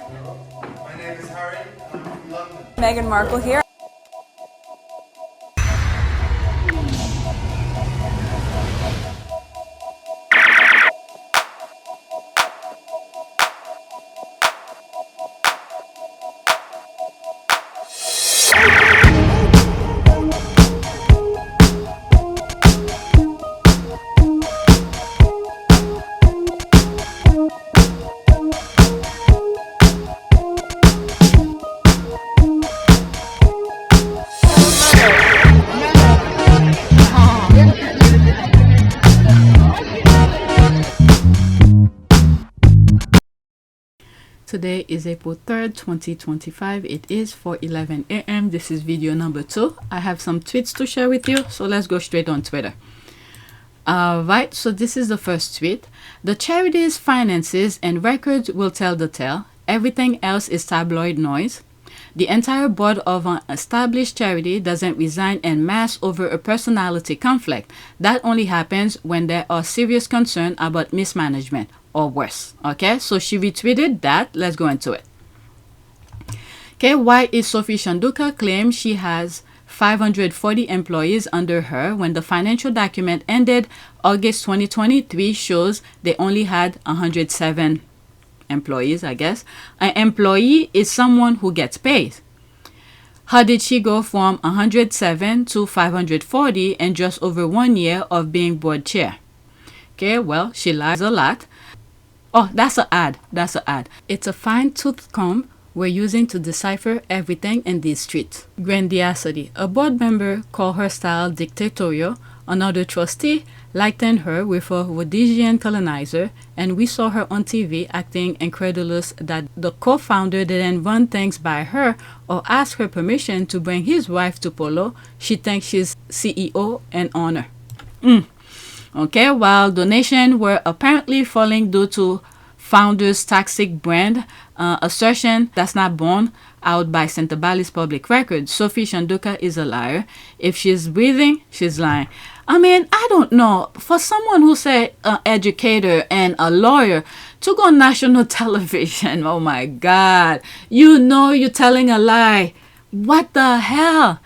My name is Harry, and I'm from London. Meghan Markle here. Today is April 3rd, 2025. It is 4:11 a.m. This is video number 2. I have some tweets to share with you, so let's go straight on Twitter. Right, so this is the first tweet. The charity's finances and records will tell the tale. Everything else is tabloid noise. The entire board of an established charity doesn't resign en masse over a personality conflict. That only happens when there are serious concerns about mismanagement or worse. Okay, so she retweeted that. Let's go into it. Okay, why is Sophie Sentebale claim she has 540 employees under her when the financial document ended August 2023 shows they only had 107 employees, I guess. An employee is someone who gets paid. How did she go from 107 to 540 in just over 1 year of being board chair? Okay, well, she lies a lot. Oh, that's an ad. That's an ad. It's a fine-tooth comb we're using to decipher everything in these streets. Grandiosity. A board member called her style dictatorial. Another trustee likened her with a Rhodesian colonizer, and we saw her on TV acting incredulous that the co-founder didn't run things by her or ask her permission to bring his wife to Polo. She thinks she's CEO and honor. Okay, while donations were apparently falling due to founder's toxic brand assertion that's not borne out by Sentebale's public record, Sophie Sentebale is a liar. If she's breathing, she's lying. I mean, I don't know. For someone who said an educator and a lawyer to go on national television, oh my God, you know you're telling a lie. What the hell?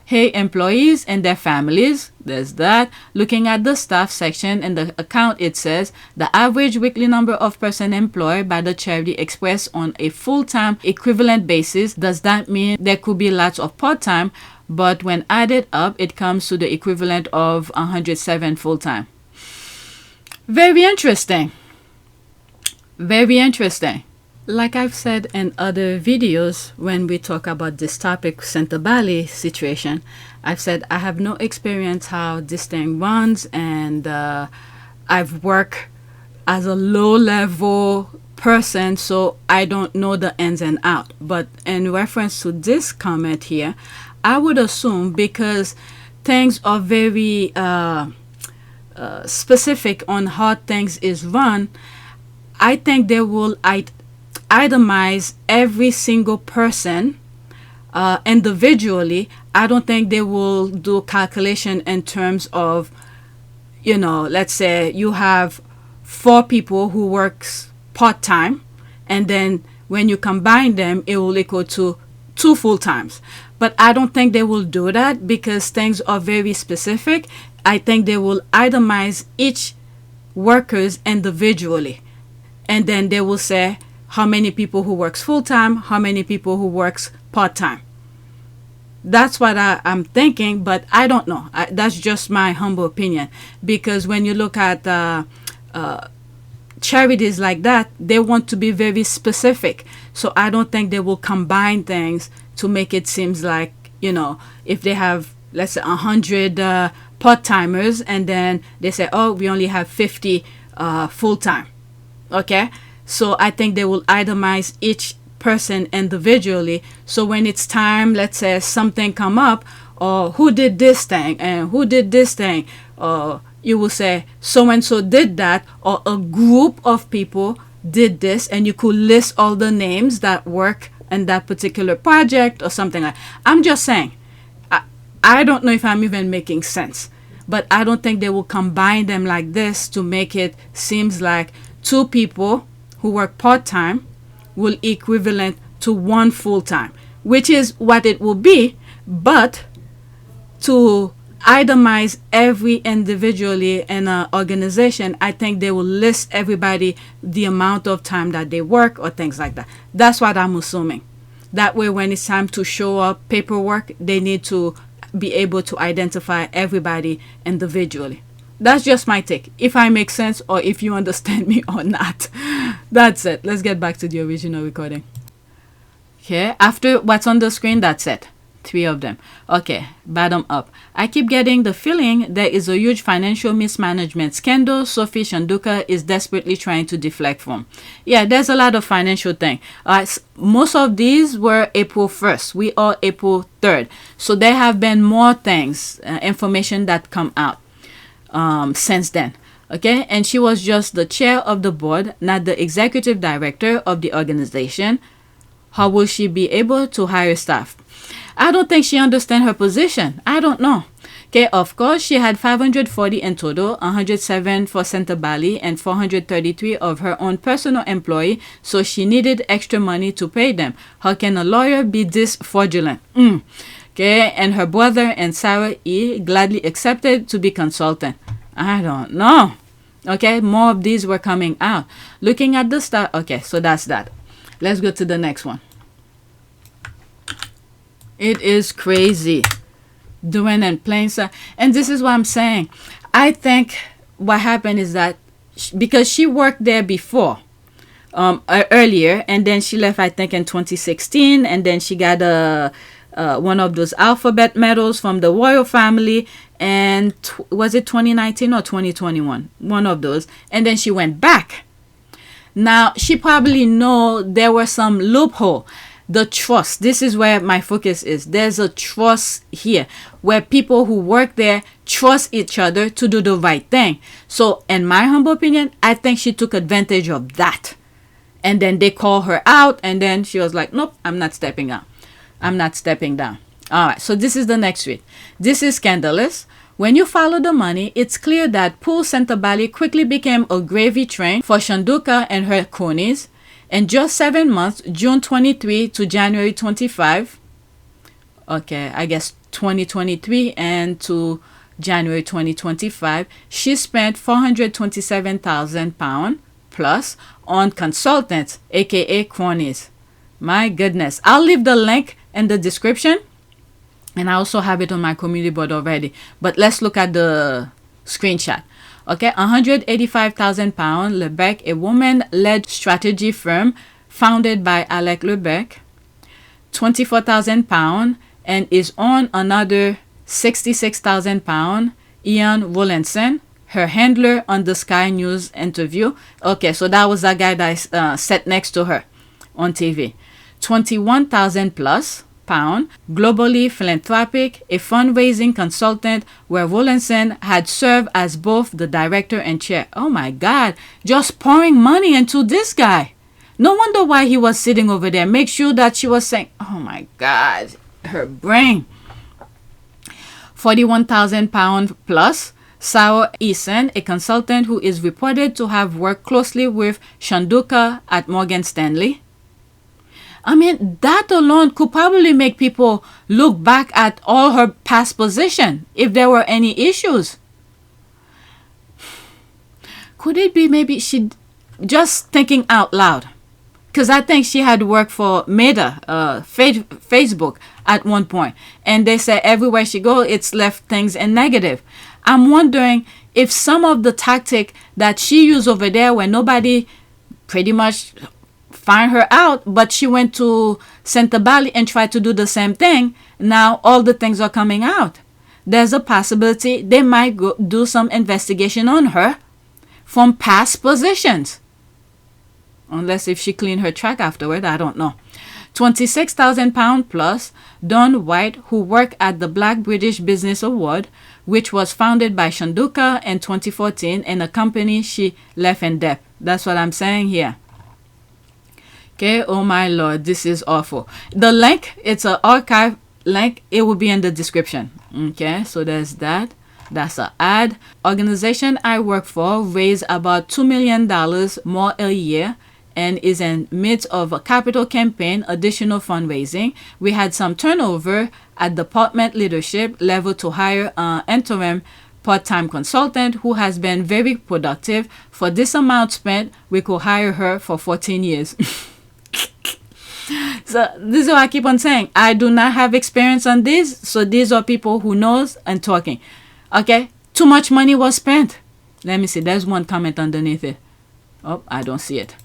Hey, employees and their families, there's that. Looking at the staff section in the account, it says the average weekly number of persons employed by the charity expressed on a full-time equivalent basis. Does that mean there could be lots of part-time? But when added up, it comes to the equivalent of 107 full-time. Very interesting. Very interesting. Like I've said in other videos, when we talk about this topic, Sentebale situation, I've said I have no experience how this thing runs, and I've worked as a low-level person, so I don't know the ins and out. But in reference to this comment here, I would assume because things are very specific on how things is run, I think they will itemize every single person individually. I don't think they will do calculation in terms of, you know, let's say you have 4 people who works part-time, and then when you combine them, it will equal to 2 full-times. But I don't think they will do that because things are very specific. I think they will itemize each workers individually, and then they will say how many people who works full-time, how many people who works part-time. That's what I'm thinking, but I don't know. That's just my humble opinion, because when you look at charities like that, they want to be very specific. So I don't think they will combine things to make it seems like, you know, if they have, let's say, 100 part-timers, and then they say, oh, we only have 50 full-time. Okay? So I think they will itemize each person individually. So when it's time, let's say something come up, or who did this thing and who did this thing, or you will say so and so did that, or a group of people did this, and you could list all the names that work in that particular project or something like. I'm just saying, I don't know if I'm even making sense, but I don't think they will combine them like this to make it seems like 2 people who work part-time will equivalent to 1 full-time, which is what it will be. But to itemize every individually in an organization, I think they will list everybody the amount of time that they work or things like that. That's what I'm assuming. That way, when it's time to show up paperwork, they need to be able to identify everybody individually. That's just my take. If I make sense or if you understand me or not. That's it. Let's get back to the original recording. Okay, after what's on the screen, that's it. 3 of them. Okay, bottom up. I keep getting the feeling there is a huge financial mismanagement scandal Sophie Sentebale is desperately trying to deflect from. Yeah, there's a lot of financial thing. Most of these were April 1st. We are April 3rd. So there have been more things, information that come out since then. Okay, and she was just the chair of the board, not the executive director of the organization. How will she be able to hire staff? I don't think she understands her position. I don't know. Okay, of course, she had 540 in total, 107 for Sentebale and 433 of her own personal employee, so she needed extra money to pay them. How can a lawyer be this fraudulent? Okay, and her brother and Sarah E. gladly accepted to be consultant. I don't know. Okay, more of these were coming out. Looking at the start. Okay, so that's that. Let's go to the next one. It is crazy. Doing and plain sight. And this is what I'm saying. I think what happened is that because she worked there before, earlier, and then she left, I think, in 2016, and then she got one of those alphabet medals from the royal family, and was it 2019 or 2021? One of those. And then she went back. Now, she probably know there were some loophole. The trust. This is where my focus is. There's a trust here where people who work there trust each other to do the right thing. So, in my humble opinion, I think she took advantage of that. And then they call her out, and then she was like, nope, I'm not stepping out. I'm not stepping down. All right, so this is the next tweet. This is scandalous. When you follow the money, it's clear that poor Sentebale quickly became a gravy train for Sentebale and her cronies. In just 7 months, June 23 to January 25, okay, I guess 2023 and to January 2025, she spent £427,000 plus on consultants, aka cronies. My goodness. I'll leave the link in the description, and I also have it on my community board already. But let's look at the screenshot. Okay, £185,000, LeBecq, a woman-led strategy firm founded by Alec LeBecq, £24,000, and is on another £66,000, Ian Rollinson, her handler on the Sky News interview. Okay, so that was that guy that sat next to her on TV. 21,000 plus pound, globally philanthropic, a fundraising consultant where Rollinson had served as both the director and chair. Oh my God, just pouring money into this guy. No wonder why he was sitting over there. Make sure that she was saying, oh my God, her brain. 41,000 pound plus, Sarah Eason, a consultant who is reported to have worked closely with Sentebale at Morgan Stanley. I mean, that alone could probably make people look back at all her past position if there were any issues. Could it be maybe she just thinking out loud? Because I think she had worked for Meta, Facebook at one point. And they say everywhere she goes, it's left things in negative. I'm wondering if some of the tactic that she used over there where nobody pretty much find her out, but she went to Sentebale and tried to do the same thing. Now all the things are coming out. There's a possibility they might go do some investigation on her from past positions. Unless if she cleaned her track afterward, I don't know. 26,000 pound plus, Don White, who worked at the Black British Business Award, which was founded by Sentebale in 2014 and a company she left in debt. That's what I'm saying here. Okay, oh my Lord, this is awful. The link, it's an archive link. It will be in the description. Okay, so there's that. That's an ad. Organization I work for raise about $2 million more a year and is in midst of a capital campaign, additional fundraising. We had some turnover at department leadership level to hire an interim part-time consultant who has been very productive. For this amount spent, we could hire her for 14 years. So this is what I keep on saying. I do not have experience on this, so these are people who knows and talking. Okay, too much money was spent. Let me see, there's one comment underneath it. Oh, I don't see it.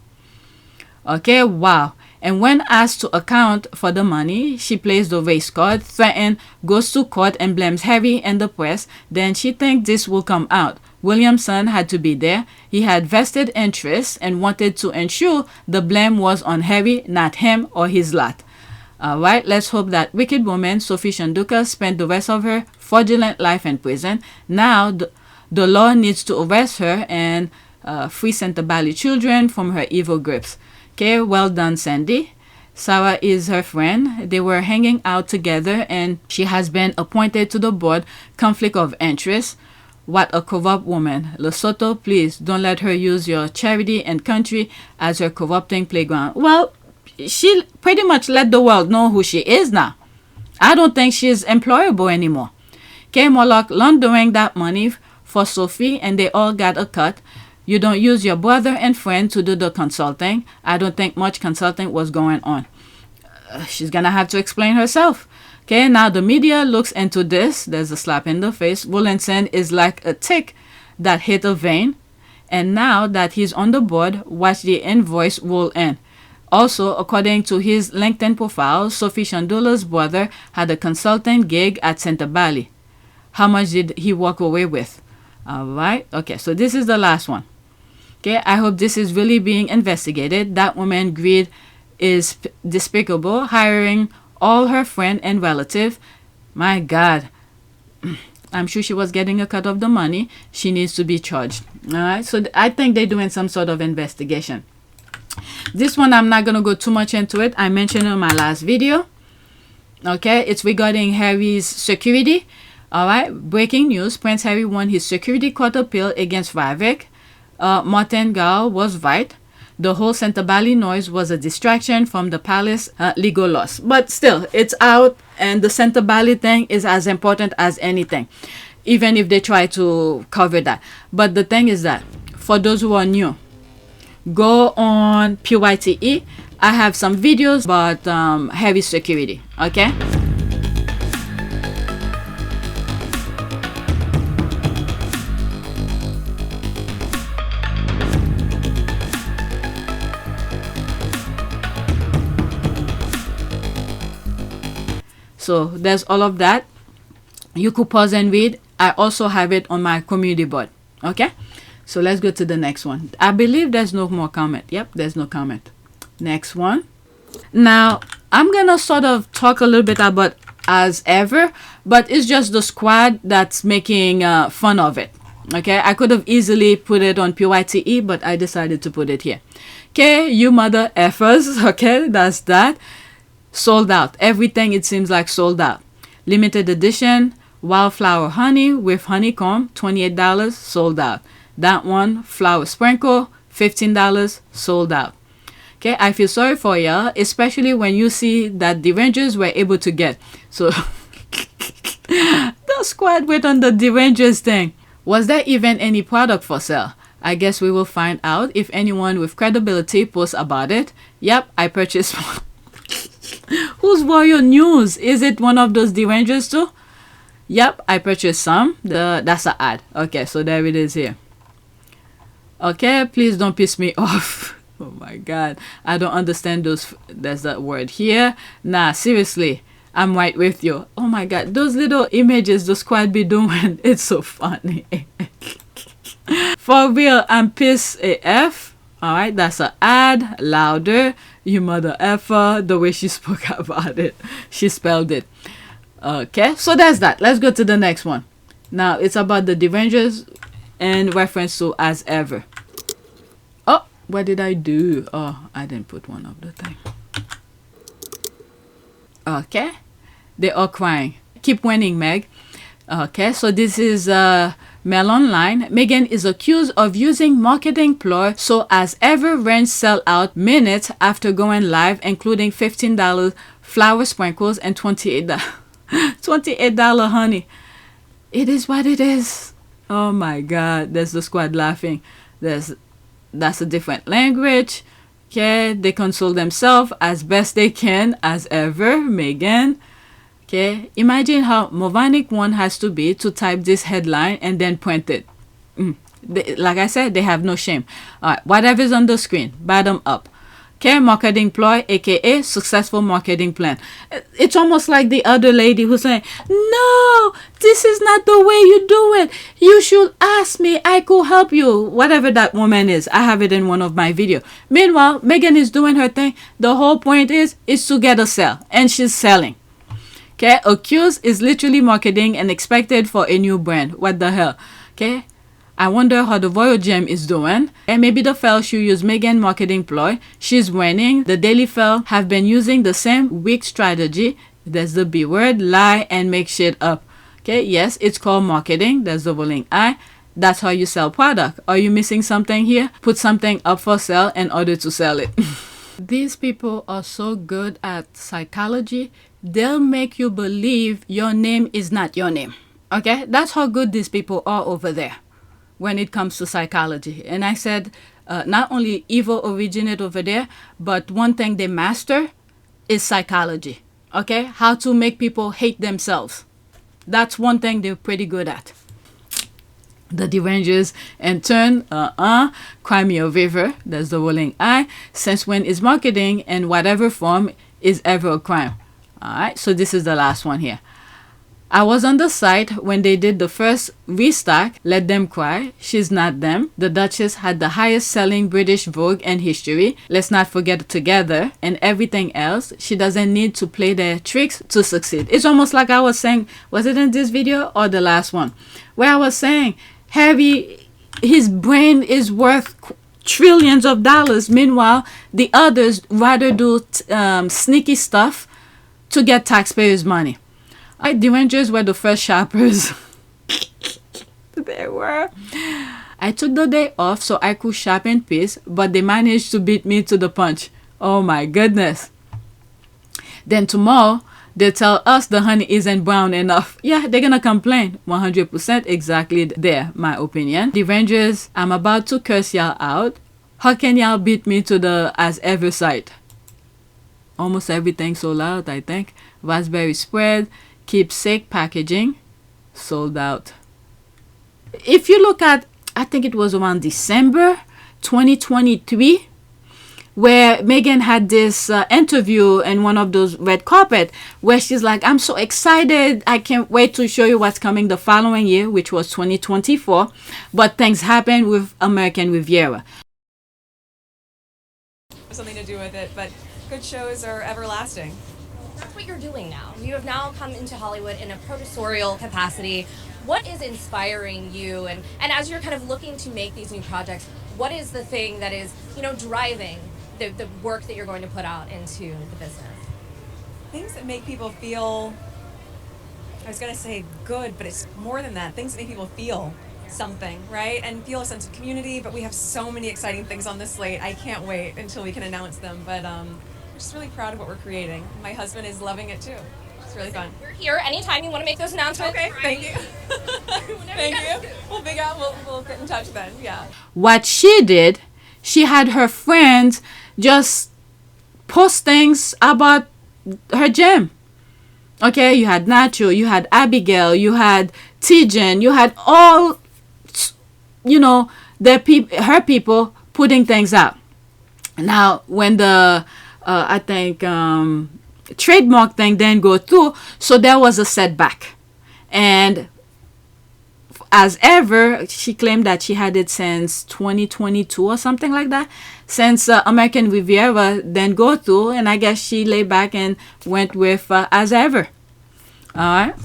Okay, wow. And when asked to account for the money, she plays the race card, threatens, goes to court and blames Harry and the press. Then she thinks this will come out. Williamson had to be there. He had vested interests and wanted to ensure the blame was on Harry, not him or his lot. Alright, let's hope that wicked woman, Sophie Sentebale, spent the rest of her fraudulent life in prison. Now, the law needs to arrest her and free Sentebale children from her evil grips. Okay, well done, Sandy. Sarah is her friend. They were hanging out together and she has been appointed to the board. Conflict of interest. What a corrupt woman. Lesotho, please don't let her use your charity and country as her corrupting playground. Well, she pretty much let the world know who she is now. I don't think she's employable anymore. Okay, Moloch laundering that money for Sophie and they all got a cut. You don't use your brother and friend to do the consulting. I don't think much consulting was going on. She's gonna have to explain herself. Okay, now the media looks into this. There's a slap in the face. Williamson is like a tick that hit a vein. And now that he's on the board, watch the invoice roll in. Also, according to his LinkedIn profile, Sophie Sentebale's brother had a consulting gig at Sentebale. How much did he walk away with? Alright, okay, so this is the last one. Okay, I hope this is really being investigated. That woman greed is despicable, hiring all her friend and relative. My God, I'm sure she was getting a cut of the money. She needs to be charged. Alright, so I think they're doing some sort of investigation. This one, I'm not going to go too much into it. I mentioned it in my last video. Okay, it's regarding Harry's security. Alright, breaking news. Prince Harry won his security court appeal against RAVEC. Martin Gao was right. The whole Sentebale noise was a distraction from the palace legal loss. But still, it's out and the Sentebale thing is as important as anything. Even if they try to cover that. But the thing is that, for those who are new, go on P.Y.T.E. I have some videos about Harry's security. Okay? So there's all of that. You could pause and read. I also have it on my community board. Okay, so let's go to the next one. I believe there's no more comment. Yep, there's no comment. Next one. Now I'm gonna sort of talk a little bit about As Ever, but it's just the squad that's making fun of it. Okay, I could have easily put it on P.Y.T.E, but I decided to put it here. Okay, you mother effers. Okay, that's that. Sold out. Everything, it seems like, sold out. Limited edition wildflower honey with honeycomb, $28, sold out. That one, flower sprinkle, $15, sold out. Okay, I feel sorry for y'all, especially when you see that Derangers were able to get. So the squad went on the Derangers thing. Was there even any product for sale? I guess we will find out if anyone with credibility posts about it. Yep, I purchased one. Who's Royal News? Is it one of those Derangers too? Yep, I purchased some. That's an ad. Okay, so there it is here. Okay, please don't piss me off. Oh my God, I don't understand those. There's that word here. Nah, seriously, I'm right with you. Oh my God, those little images the squad be doing, it's so funny. For real, I'm pissed AF. Alright, that's an ad. Louder, you mother effer. The way she spoke about it, she spelled it. Okay, so that's that. Let's go to the next one. Now it's about the Derangers and reference to As Ever. Oh, what did I do? Oh, I didn't put one of the thing. Okay, they are crying. Keep winning, Meg. Okay, so this is Mail Online, Meghan is accused of using marketing ploy so as ever range sell out minutes after going live, including $15 flour sprinkles and $28 $28 honey. It is what it is. Oh my God, there's the squad laughing. That's a different language. Okay, they console themselves as best they can, as ever, Meghan. Okay, imagine how moronic one has to be to type this headline and then print it. Like I said, they have no shame. All right, whatever's on the screen, bottom up. Okay, marketing ploy, aka successful marketing plan. It's almost like the other lady who's saying, no, this is not the way you do it. You should ask me, I could help you. Whatever that woman is, I have it in one of my videos. Meanwhile, Meghan is doing her thing. The whole point is to get a sale, and she's selling. Okay, accused is literally marketing and expected for a new brand. What the hell? Okay, I wonder how the Royal Gem is doing. And maybe the fell should use Meghan marketing ploy. She's winning. The Daily Fell have been using the same weak strategy. There's the B word, lie and make shit up. Okay, yes, it's called marketing. There's the rolling I. That's how you sell product. Are you missing something here? Put something up for sale in order to sell it. These people are so good at psychology. They'll make you believe your name is not your name. Okay, that's how good these people are over there when it comes to psychology. And I said, not only evil originate over there, but one thing they master is psychology. Okay, how to make people hate themselves. That's one thing they're pretty good at. The Derangers in turn, cry me a river. That's the rolling I. Since when is marketing in whatever form is ever a crime? Alright, so this is the last one here. I was on the site when they did the first restock, Let Them Cry, She's Not Them. The Duchess had the highest selling British Vogue in history. Let's not forget Together and everything else. She doesn't need to play their tricks to succeed. It's almost like I was saying, was it in this video or the last one? Where I was saying, Harry, his brain is worth trillions of dollars. Meanwhile, the others rather do sneaky stuff to get taxpayers' money. Derangers were the first shoppers. They were. I took the day off so I could shop in peace, but they managed to beat me to the punch. Oh my goodness. Then tomorrow, they tell us the honey isn't brown enough. Yeah, they're gonna complain. 100% exactly there, my opinion. Derangers, I'm about to curse y'all out. How can y'all beat me to the As Ever site? Almost everything sold out, I think. Raspberry spread, keepsake packaging, sold out. If you look at, I think it was around December 2023, where Meghan had this interview in one of those red carpet where she's like, I'm so excited. I can't wait to show you what's coming the following year, which was 2024. But things happened with American Riviera. Something to do with it, but good shows are everlasting. That's what you're doing now. You have now come into Hollywood in a producerial capacity. What is inspiring you? And as you're kind of looking to make these new projects, what is the thing that is, driving the work that you're going to put out into the business? Things that make people feel, I was going to say good, but it's more than that. Things that make people feel something, right? And feel a sense of community, but we have so many exciting things on this slate. I can't wait until we can announce them, but I'm just really proud of what we're creating. My husband is loving it too. It's really fun. We're here anytime you want to make those announcements. Okay, thank you. Thank you. We'll figure out, we'll get in touch then, yeah. What she did, she had her friends just post things about her gem. Okay, you had Nacho, you had Abigail, you had Tijan, you had all, her people putting things out. Now, when the, I think, trademark thing didn't go through, so there was a setback. And as ever, she claimed that she had it since 2022 or something like that, since American Riviera didn't go through, and I guess she lay back and went with As Ever. All right.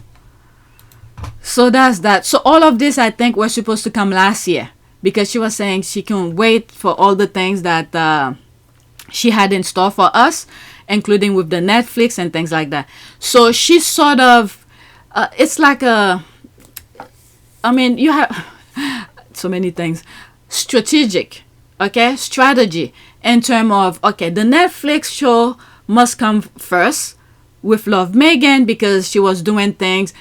So that's that. So all of this, I think, was supposed to come last year, because she was saying she couldn't wait for all the things that she had in store for us, including with the Netflix and things like that. So she sort of, it's like a, so many things. Strategic, okay, strategy in terms of, okay, the Netflix show must come first with Love Meghan because she was doing things,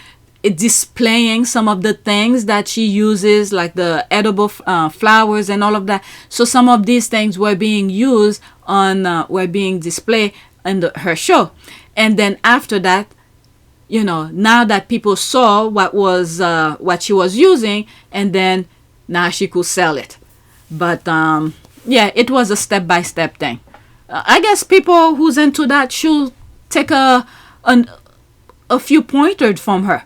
displaying some of the things that she uses, like the edible flowers and all of that. So some of these things were being used on, were being displayed in her show. And then after that, you know, now that people saw what she was using, and then now she could sell it. But yeah, it was a step-by-step thing. I guess people who's into that should take a few pointers from her.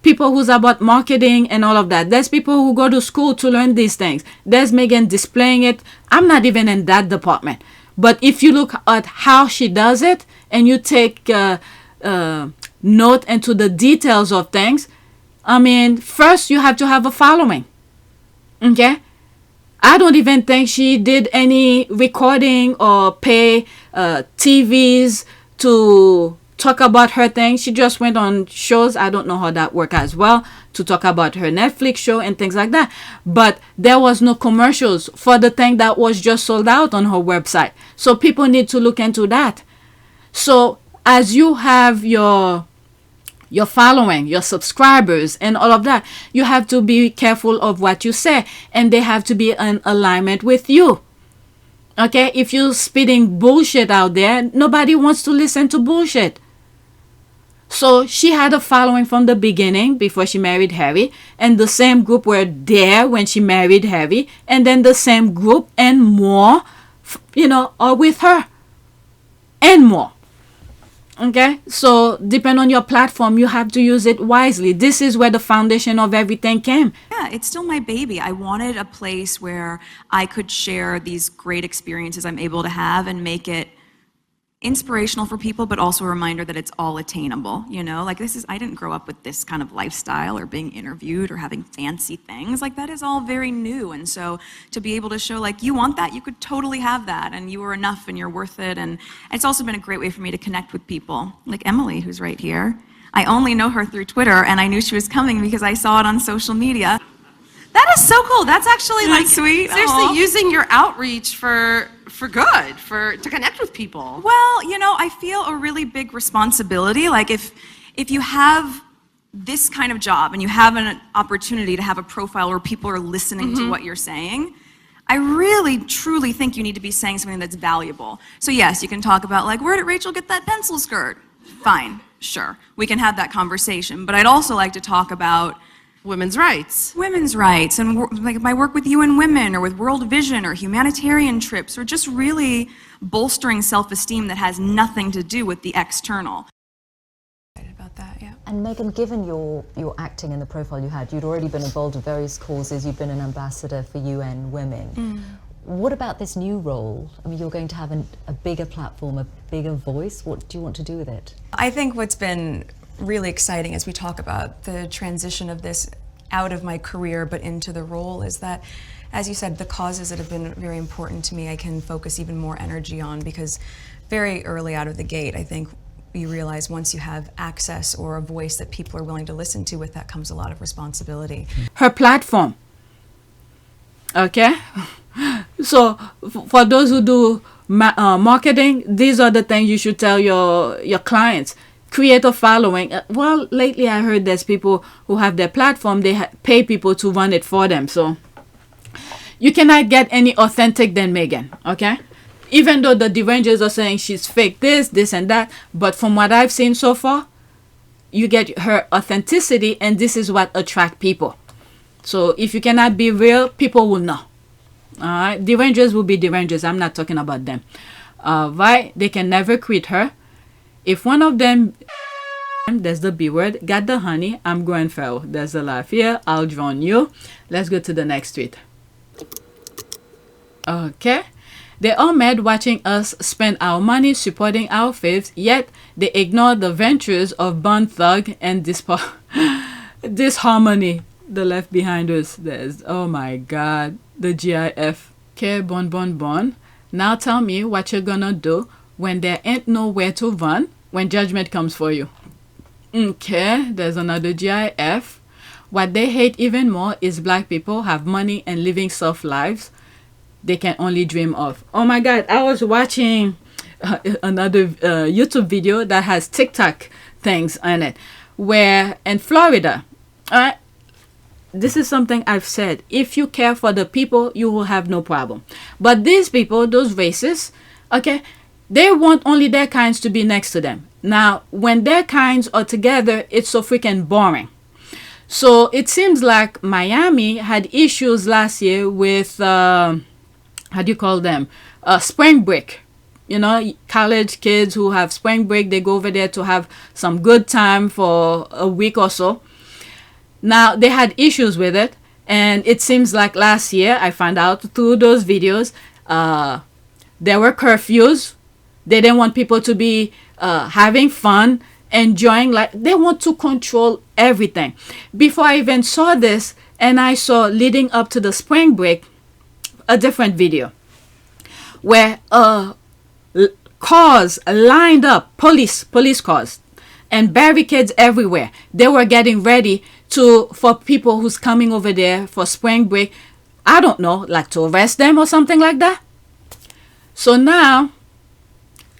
People who's about marketing and all of that. There's people who go to school to learn these things. There's Meghan displaying it. I'm not even in that department. But if you look at how she does it and you take note into the details of things, I mean, first you have to have a following. Okay? I don't even think she did any recording or pay TVs to talk about her thing. She just went on shows. I don't know how that worked as well, to talk about her Netflix show and things like that. But there was no commercials for the thing that was just sold out on her website. So people need to look into that. So as you have your following, your subscribers and all of that, you have to be careful of what you say, and they have to be in alignment with you. Okay? If you're spitting bullshit out there, nobody wants to listen to bullshit. So she had a following from the beginning before she married Harry, and the same group were there when she married Harry, and then the same group and more, you know, are with her and more. Okay, so depending on your platform, you have to use it wisely. This is where the foundation of everything came. Yeah, it's still my baby. I wanted a place where I could share these great experiences I'm able to have and make it inspirational for people, but also a reminder that it's all attainable. You know, like I didn't grow up with this kind of lifestyle or being interviewed or having fancy things. Like that is all very new. And so to be able to show like, you want that, you could totally have that, and you are enough and you're worth it. And it's also been a great way for me to connect with people like Emily, who's right here. I only know her through Twitter, and I knew she was coming because I saw it on social media. That is so cool. That's actually like sweet. Seriously, Aww. using your outreach for good, to connect with people. Well, you know, I feel a really big responsibility. Like if you have this kind of job and you have an opportunity to have a profile where people are listening to what you're saying, I really, truly think you need to be saying something that's valuable. So yes, you can talk about like, where did Rachel get that pencil skirt? Fine, sure. We can have that conversation. But I'd also like to talk about Women's rights. Women's rights and like my work with UN Women or with World Vision or humanitarian trips or just really bolstering self-esteem that has nothing to do with the external. About that, yeah. And Meghan, given your acting and the profile you had, you'd already been involved in various causes, you've been an ambassador for UN Women. What about this new role? I mean, you're going to have a bigger platform, a bigger voice. What do you want to do with it? I think what's been really exciting as we talk about the transition of this out of my career but into the role is that, as you said, the causes that have been very important to me I can focus even more energy on, because very early out of the gate I think you realize once you have access or a voice that people are willing to listen to, with that comes a lot of responsibility. Her platform. Okay? So for those who do marketing, these are the things you should tell your clients. Create a following. Well, lately I heard there's people who have their platform, they pay people to run it for them. So you cannot get any authentic than Meghan, okay? Even though the Derangers are saying she's fake this and that, but from what I've seen so far, you get her authenticity, and this is what attracts people. So if you cannot be real, people will know. All right? Derangers will be Derangers. I'm not talking about them. Right? They can never quit her. If one of them, there's the B word, got the honey, I'm going feral. There's a laugh here. I'll drown you. Let's go to the next tweet. Okay. They're all mad watching us spend our money supporting our faves, yet they ignore the ventures of Bun Thug and disharmony. The left behind us. There's, oh my God, the GIF. Okay, bon. Now tell me what you're gonna do when there ain't nowhere to run when judgment comes for you. Okay, there's another GIF. What they hate even more is black people have money and living soft lives they can only dream of. Oh my God, I was watching another YouTube video that has TikTok things on it, where in Florida, this is something I've said, if you care for the people, you will have no problem. But these people, those racists, okay, they want only their kinds to be next to them. Now, when their kinds are together, it's so freaking boring. So it seems like Miami had issues last year with, how do you call them? Spring break. You know, college kids who have spring break, they go over there to have some good time for a week or so. Now, they had issues with it. And it seems like last year, I found out through those videos, there were curfews. They didn't want people to be having fun, enjoying. Like, they want to control everything. Before I even saw this, and I saw leading up to the spring break, a different video where cars lined up, police cars, and barricades everywhere. They were getting ready for people who's coming over there for spring break. I don't know, like to arrest them or something like that. So now,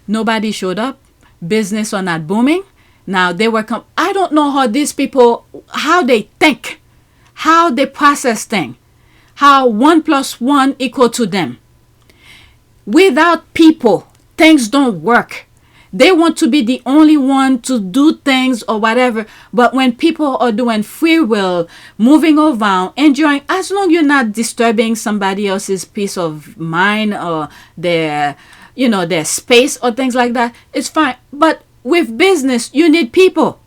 nobody showed up. Business are not booming. Now they were I don't know how these people, how they think, how they process things, how 1 + 1 equal to them. Without people, things don't work. They want to be the only one to do things or whatever. But when people are doing free will, moving around, enjoying, as long as you're not disturbing somebody else's peace of mind or their, you know, their space or things like that, it's fine. But with business, you need people.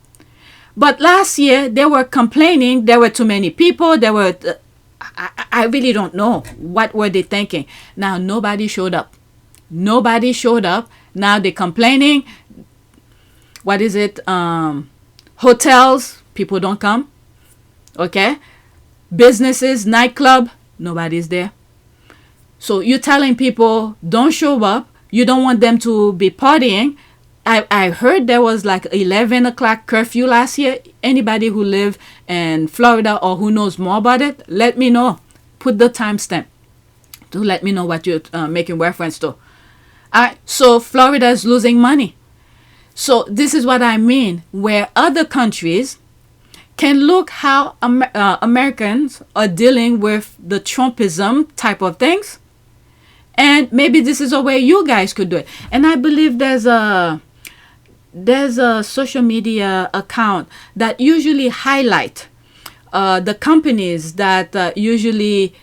But last year, they were complaining there were too many people. There were, I really don't know. What were they thinking? Now, nobody showed up. Nobody showed up. Now they're complaining. What is it? Hotels, people don't come. Okay? Businesses, nightclub, nobody's there. So you're telling people don't show up. You don't want them to be partying. I heard there was like 11 o'clock curfew last year. Anybody who live in Florida or who knows more about it, let me know. Put the timestamp to let me know what you're making reference to. So Florida is losing money. So this is what I mean, where other countries can look how Americans are dealing with the Trumpism type of things. And maybe this is a way you guys could do it. And I believe there's a social media account that usually highlight the companies that usually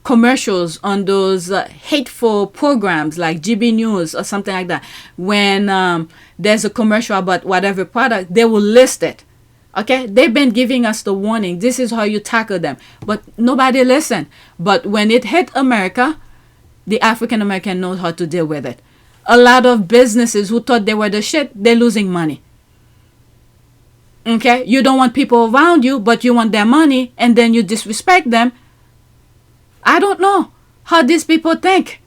commercials on those hateful programs like GB News or something like that. When there's a commercial about whatever product, they will list it. Okay, they've been giving us the warning. This is how you tackle them. But nobody listened. But when it hit America, the African American knows how to deal with it. A lot of businesses who thought they were the shit, they're losing money. Okay, you don't want people around you, but you want their money, and then you disrespect them. I don't know how these people think,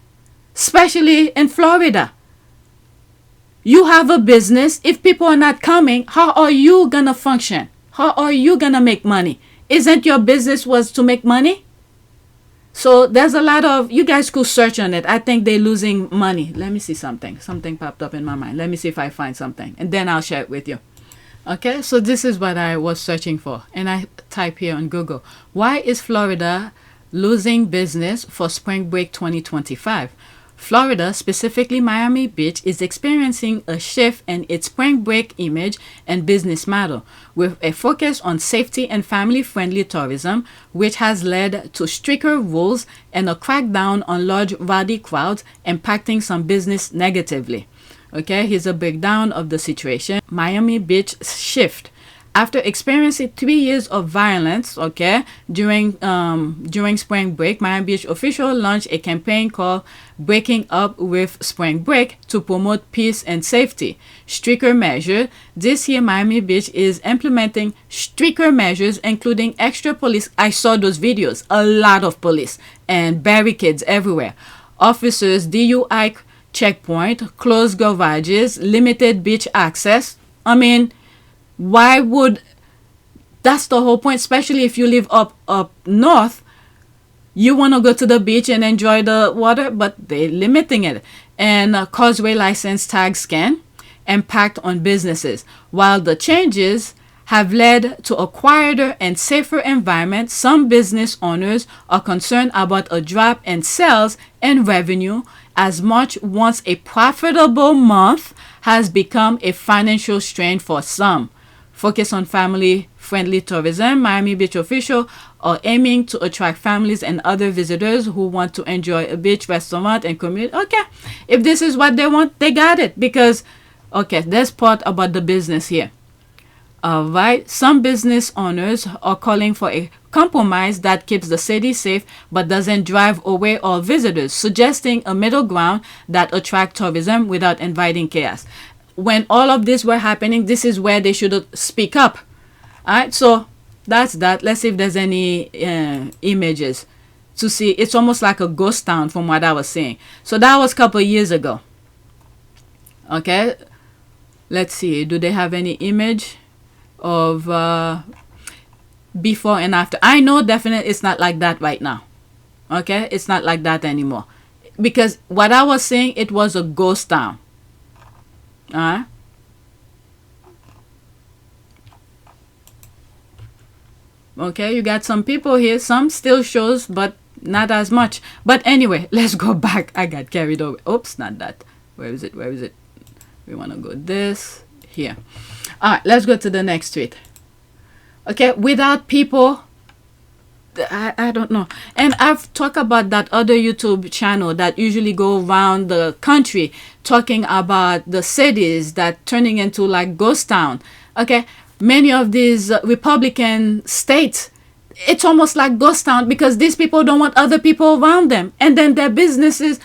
especially in Florida. You have a business. If people are not coming, how are you going to function? How are you going to make money? Isn't your business was to make money? So there's a lot of, you guys could search on it. I think they're losing money. Let me see something. Something popped up in my mind. Let me see if I find something, and then I'll share it with you. Okay, so this is what I was searching for. And I type here on Google, why is Florida losing business for spring break 2025? Florida, specifically Miami Beach, is experiencing a shift in its spring break image and business model, with a focus on safety and family-friendly tourism, which has led to stricter rules and a crackdown on large rowdy crowds, impacting some business negatively. Okay, here's a breakdown of the situation. Miami Beach shift. After experiencing 3 years of violence, okay, during spring break, Miami Beach officials launched a campaign called Breaking Up with Spring Break to promote peace and safety. Stricter measures. This year, Miami Beach is implementing stricter measures, including extra police. I saw those videos. A lot of police and barricades everywhere. Officers, DUI checkpoint, closed garages, limited beach access. I mean, why would That's the whole point, especially if you live up north. You want to go to the beach and enjoy the water, but they're limiting it. And causeway license tag scan impact on businesses. While the changes have led to a quieter and safer environment, some business owners are concerned about a drop in sales and revenue, as much once a profitable month has become a financial strain for some. Focus on family-friendly tourism. Miami Beach officials are aiming to attract families and other visitors who want to enjoy a beach restaurant and community. Okay, if this is what they want, they got it. Because, okay, there's part about the business here. All right, some business owners are calling for a compromise that keeps the city safe but doesn't drive away all visitors, suggesting a middle ground that attracts tourism without inviting chaos. When all of this were happening, this is where they should speak up. All right, so that's that. Let's see if there's any images to see. It's almost like a ghost town from what I was saying. So that was a couple of years ago. Okay, let's see. Do they have any image of before and after? I know definitely it's not like that right now. Okay, it's not like that anymore, because what I was saying, it was a ghost town. Okay, you got some people here, some still shows, but not as much. But anyway, let's go back. I got carried away. Oops, not that. Where is it? Where is it? We want to go this here. All right, let's go to the next tweet. Okay, without people, I don't know. And I've talked about that other YouTube channel that usually go around the country talking about the cities that turning into like ghost town. Okay, many of these Republican states, it's almost like ghost town because these people don't want other people around them, and then their businesses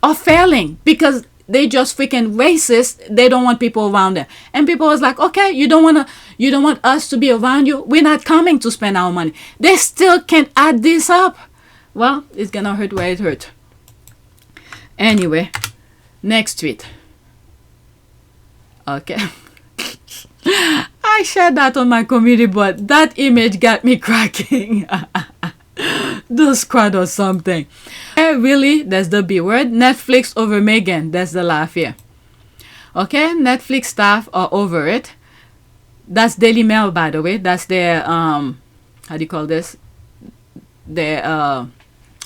are failing because they just freaking racist. They don't want people around them, and people was like, okay, you don't want us to be around you, we're not coming to spend our money. They still can't add this up. Well, it's gonna hurt where it hurt. Anyway, next tweet. Okay. I shared that on my community, but that image got me cracking. The squad or something. Really, that's the B word. Netflix over Meghan. That's the laugh here. Okay, Netflix staff are over it. That's Daily Mail, by the way. That's their how do you call this? Their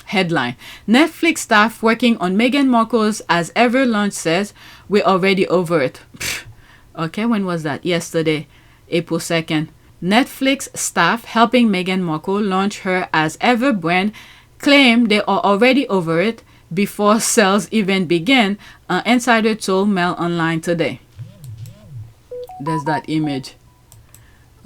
headline. Netflix staff working on Meghan Markle's As Ever launch says we're already over it. Okay, when was that? Yesterday, April 2nd. Netflix staff helping Meghan Markle launch her As Ever brand claim they are already over it before sales even begin, an insider told Mail Online today. There's that image.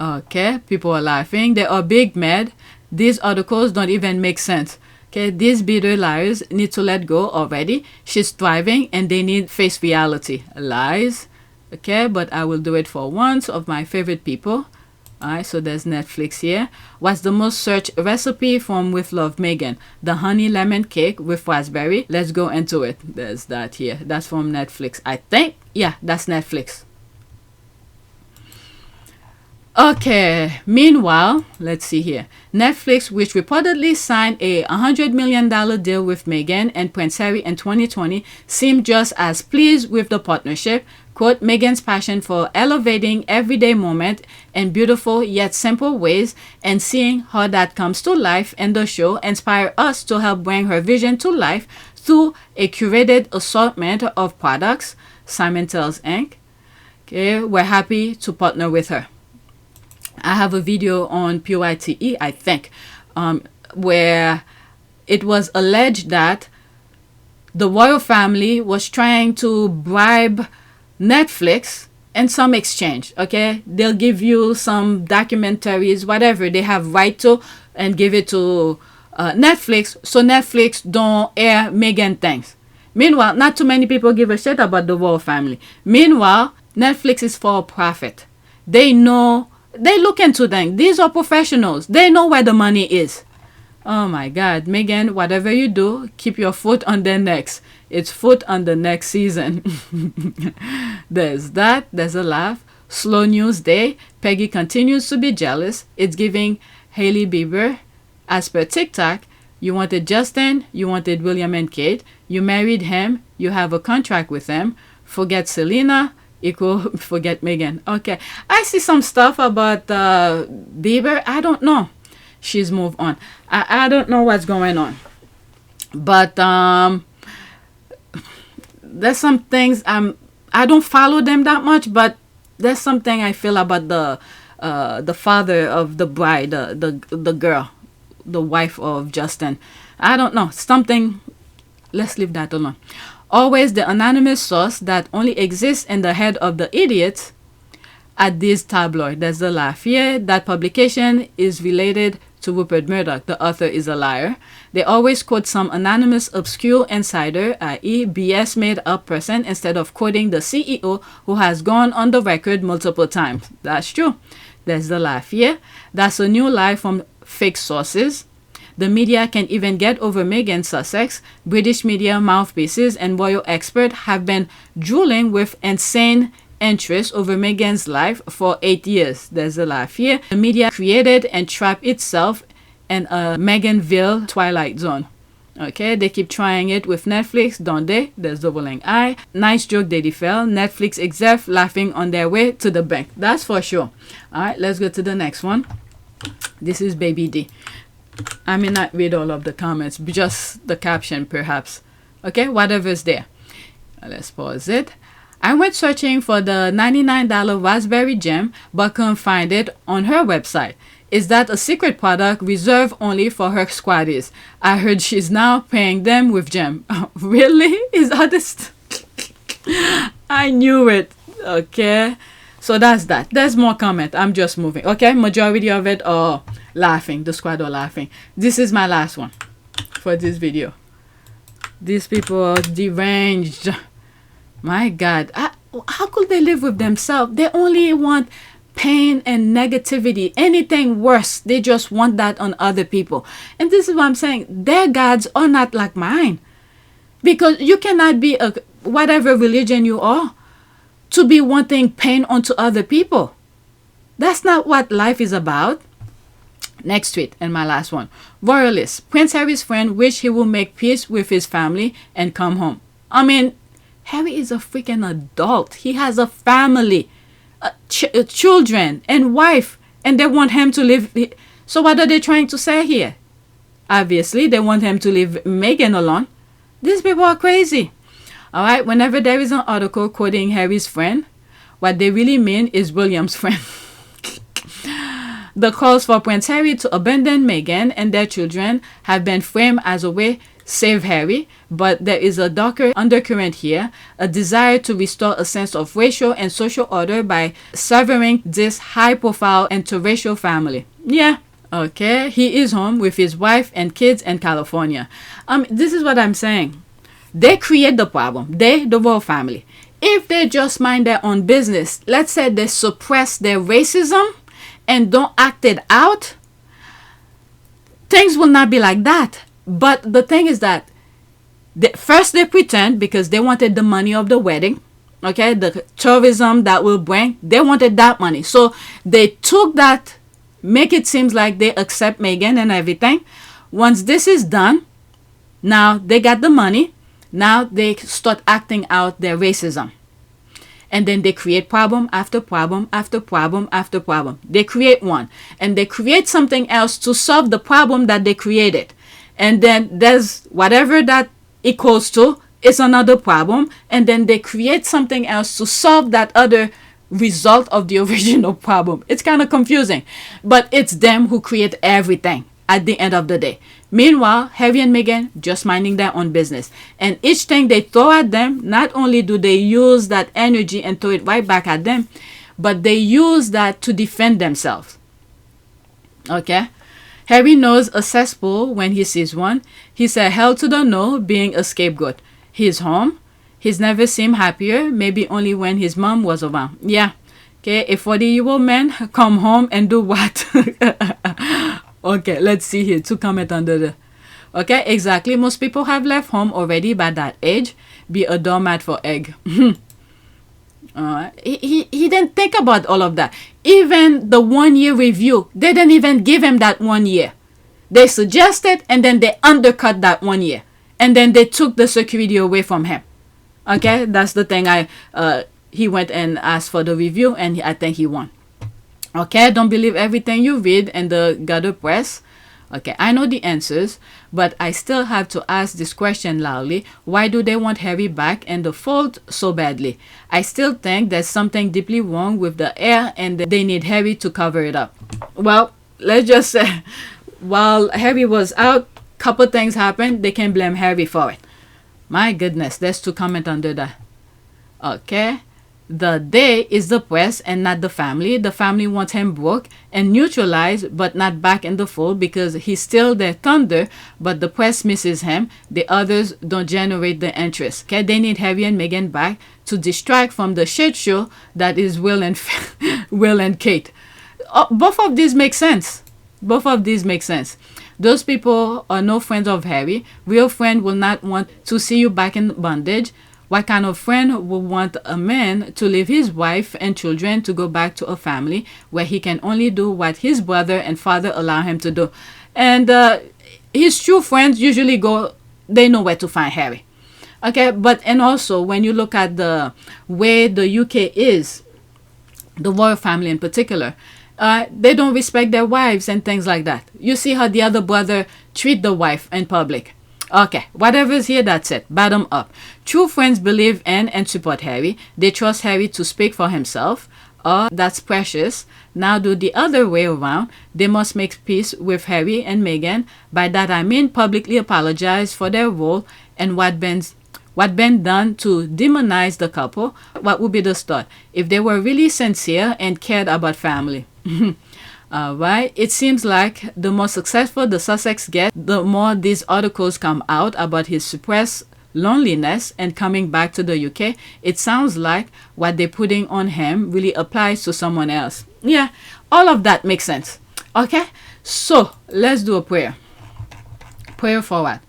Okay, people are laughing. They are big mad. These articles don't even make sense. Okay, these bitter liars need to let go already. She's thriving and they need face reality. Lies. Okay, but I will do it for once of my favorite people. Alright, so there's Netflix here. What's the most searched recipe from With Love Meghan? The honey lemon cake with raspberry. Let's go into it. There's that here. That's from Netflix, I think. Yeah, that's Netflix. Okay, meanwhile, let's see here. Netflix, which reportedly signed a $100 million deal with Meghan and Prince Harry in 2020, seemed just as pleased with the partnership. Quote, Meghan's passion for elevating everyday moment in beautiful yet simple ways and seeing how that comes to life in the show inspire us to help bring her vision to life through a curated assortment of products, Simon tells Inc. Okay, we're happy to partner with her. I have a video on P.Y.T.E, I think, where it was alleged that the royal family was trying to bribe Netflix in some exchange. Okay, they'll give you some documentaries, whatever they have right to, and give it to Netflix, so Netflix don't air Meghan things. Meanwhile, not too many people give a shit about the royal family. Meanwhile, Netflix is for profit. They know, they look into them. These are professionals. They know where the money is. Oh my God, Meghan, whatever you do, keep your foot on their necks. It's foot on the next season. There's that. There's a laugh. Slow news day. Peggy continues to be jealous. It's giving Hailey Bieber. As per TikTok, you wanted Justin, you wanted William and Kate, you married him, you have a contract with him. Forget Selena, equal forget Meghan. Okay, I see some stuff about Bieber. I don't know. She's moved on. I don't know what's going on. But there's some things I don't follow them that much, but there's something I feel about the father of the bride, the girl, the wife of Justin. I don't know. Something, let's leave that alone. Always the anonymous source that only exists in the head of the idiot at this tabloid. There's the laugh here. That publication is related to Rupert Murdoch. The author is a liar. They always quote some anonymous obscure insider, i.e. BS made up person, instead of quoting the CEO who has gone on the record multiple times. That's true. There's the laugh here. That's a new lie from fake sources. The media can even get over Meghan. Sussex. British media mouthpieces and royal experts have been drooling with insane interest over Meghan's life for 8 years. There's a laugh here. The media created and trapped itself in a Meghanville twilight zone. Okay, they keep trying it with Netflix, don't they? There's the rolling eye. Nice joke, Daddy fell. Netflix exec laughing on their way to the bank. That's for sure. All right, let's go to the next one. This is Baby D. I may not read all of the comments, just the caption perhaps. Okay, whatever's there. Let's pause it. I went searching for the $99 raspberry gem but couldn't find it on her website. Is that a secret product reserved only for her squaddies? I heard she's now paying them with gem. Really? Is that this? I knew it. Okay. So that's that. There's more comment. I'm just moving. Okay. Majority of it are laughing. The squad are laughing. This is my last one for this video. These people are deranged. My God. How could they live with themselves? They only want pain and negativity. Anything worse. They just want that on other people. And this is what I'm saying. Their gods are not like mine. Because you cannot be a whatever religion you are to be wanting pain onto other people. That's not what life is about. Next tweet and my last one. Royalist. Prince Harry's friend wish he will make peace with his family and come home. I mean, Harry is a freaking adult. He has a family, children and wife, and they want him to live. So what are they trying to say here? Obviously, they want him to leave Meghan alone. These people are crazy. All right, whenever there is an article quoting Harry's friend, what they really mean is William's friend. The calls for Prince Harry to abandon Meghan and their children have been framed as a way save Harry, but there is a darker undercurrent here, a desire to restore a sense of racial and social order by severing this high-profile interracial family. Yeah, okay, he is home with his wife and kids in California. This is what I'm saying. They create the problem. They, the royal family. If they just mind their own business, let's say they suppress their racism and don't act it out, things will not be like that. But the thing is that first they pretend because they wanted the money of the wedding, okay, the tourism that will bring, they wanted that money. So they took that, make it seem like they accept Meghan and everything. Once this is done, now they got the money. Now they start acting out their racism. And then they create problem after problem after problem after problem. They create one. And they create something else to solve the problem that they created. And then there's whatever that equals to is another problem. And then they create something else to solve that other result of the original problem. It's kind of confusing. But it's them who create everything at the end of the day. Meanwhile, Harry and Meghan just minding their own business. And each thing they throw at them, not only do they use that energy and throw it right back at them, but they use that to defend themselves. Okay? Harry knows a cesspool when he sees one. He said hell to the no, being a scapegoat. He's home. He's never seemed happier, maybe only when his mom was around. Yeah. Okay, a 40-year-old man come home and do what? Okay, let's see here. To comment under the... Okay, exactly. Most people have left home already by that age. Be a doormat for egg. He didn't think about all of that. Even the 1 year review, they didn't even give him that 1 year. They suggested and then they undercut that 1 year. And then they took the security away from him. Okay, that's the thing. He went and asked for the review and I think he won. Okay, don't believe everything you read in the gutter press. Okay, I know the answers, but I still have to ask this question loudly. Why do they want Harry back in the fold so badly? I still think there's something deeply wrong with the air and they need Harry to cover it up. Well, let's just say, while Harry was out, couple things happened. They can blame Harry for it. My goodness, there's 2 comments under that. Okay. The they is the press and not the family. The family wants him broke and neutralized, but not back in the fold because he's still their thunder, but the press misses him. The others don't generate the interest. Okay, they need Harry and Meghan back to distract from the shit show that is Will and Will and Kate. Both of these make sense. Both of these make sense. Those people are no friends of Harry. Real friend will not want to see you back in bondage. What kind of friend would want a man to leave his wife and children to go back to a family where he can only do what his brother and father allow him to do? And his true friends usually they know where to find Harry. Okay, but and also when you look at the way the UK is, the royal family in particular, they don't respect their wives and things like that. You see how the other brother treat the wife in public. Okay, whatever's here, that's it. Bottom up. True friends believe in and support Harry. They trust Harry to speak for himself. That's precious. Now do the other way around. They must make peace with Harry and Meghan. By that I mean publicly apologize for their role and what been done to demonize the couple. What would be the start if they were really sincere and cared about family? Right, it seems like the more successful the Sussex gets, the more these articles come out about his suppressed loneliness and coming back to the UK. It sounds like what they're putting on him really applies to someone else. Yeah, all of that makes sense. Okay, so let's do a prayer. Prayer for what?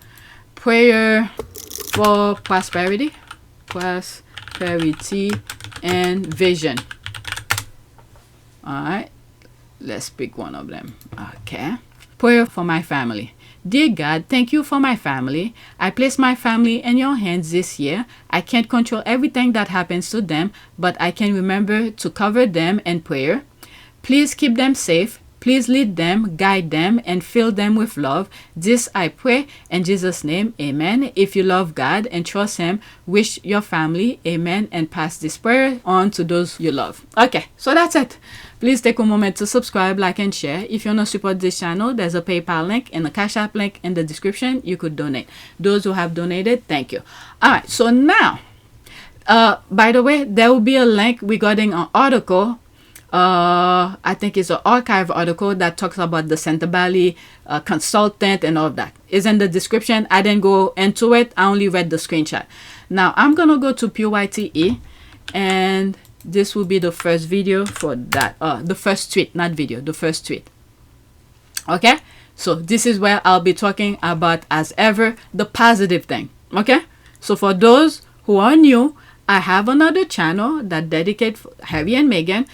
Prayer for prosperity, and vision. All right. Let's pick one of them. Okay. Prayer for my family. Dear God, thank you for my family. I place my family in your hands this year. I can't control everything that happens to them, but I can remember to cover them in prayer. Please keep them safe. Please lead them, guide them, and fill them with love. This I pray in Jesus' name. Amen. If you love God and trust Him, wish your family. Amen. And pass this prayer on to those you love. Okay, so that's it. Please take a moment to subscribe, like, and share. If you want to support this channel, there's a PayPal link and a Cash App link in the description. You could donate. Those who have donated, thank you. All right, so now, by the way, there will be a link regarding an article. I think it's an archive article that talks about the Sentebale consultant and all of that. It's in the description. I didn't go into it. I only read the screenshot. Now, I'm going to go to P.Y.T.E. and this will be the first video for that. The first tweet, not video, the first tweet. Okay, so this is where I'll be talking about, as ever, the positive thing. Okay, so for those who are new, I have another channel that dedicates Harry and Meghan.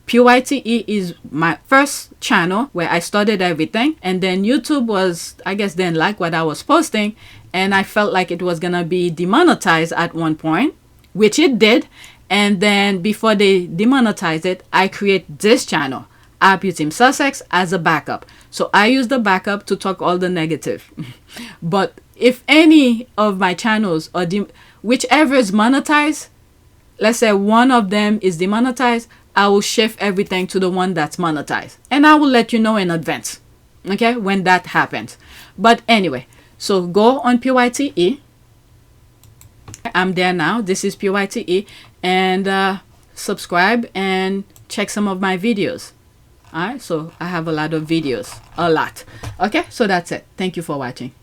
P.Y.T.E. is my first channel where I started everything, and then YouTube was, I guess, didn't like what I was posting, and I felt like it was gonna be demonetized at one point, which it did. And then before they demonetize it, I create this channel, APTS Sussex, as a backup. So I use the backup to talk all the negative. But if any of my channels are whichever is monetized, let's say one of them is demonetized, I will shift everything to the one that's monetized. And I will let you know in advance, okay, when that happens. But anyway, so go on P.Y.T.E. I'm there now. This is P.Y.T.E. and subscribe and check some of my videos. All right, so I have a lot of videos, a lot. Okay, so that's it. Thank you for watching.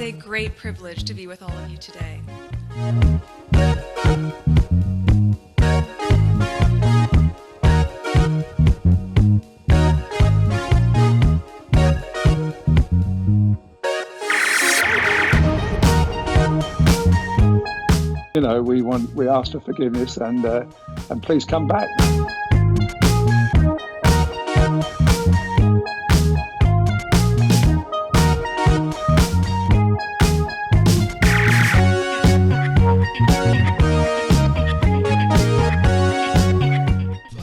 is a great privilege to be with all of you today. You know, we ask for forgiveness and please come back.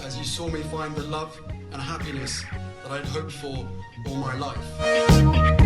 As you saw me find the love and happiness that I'd hoped for all my life.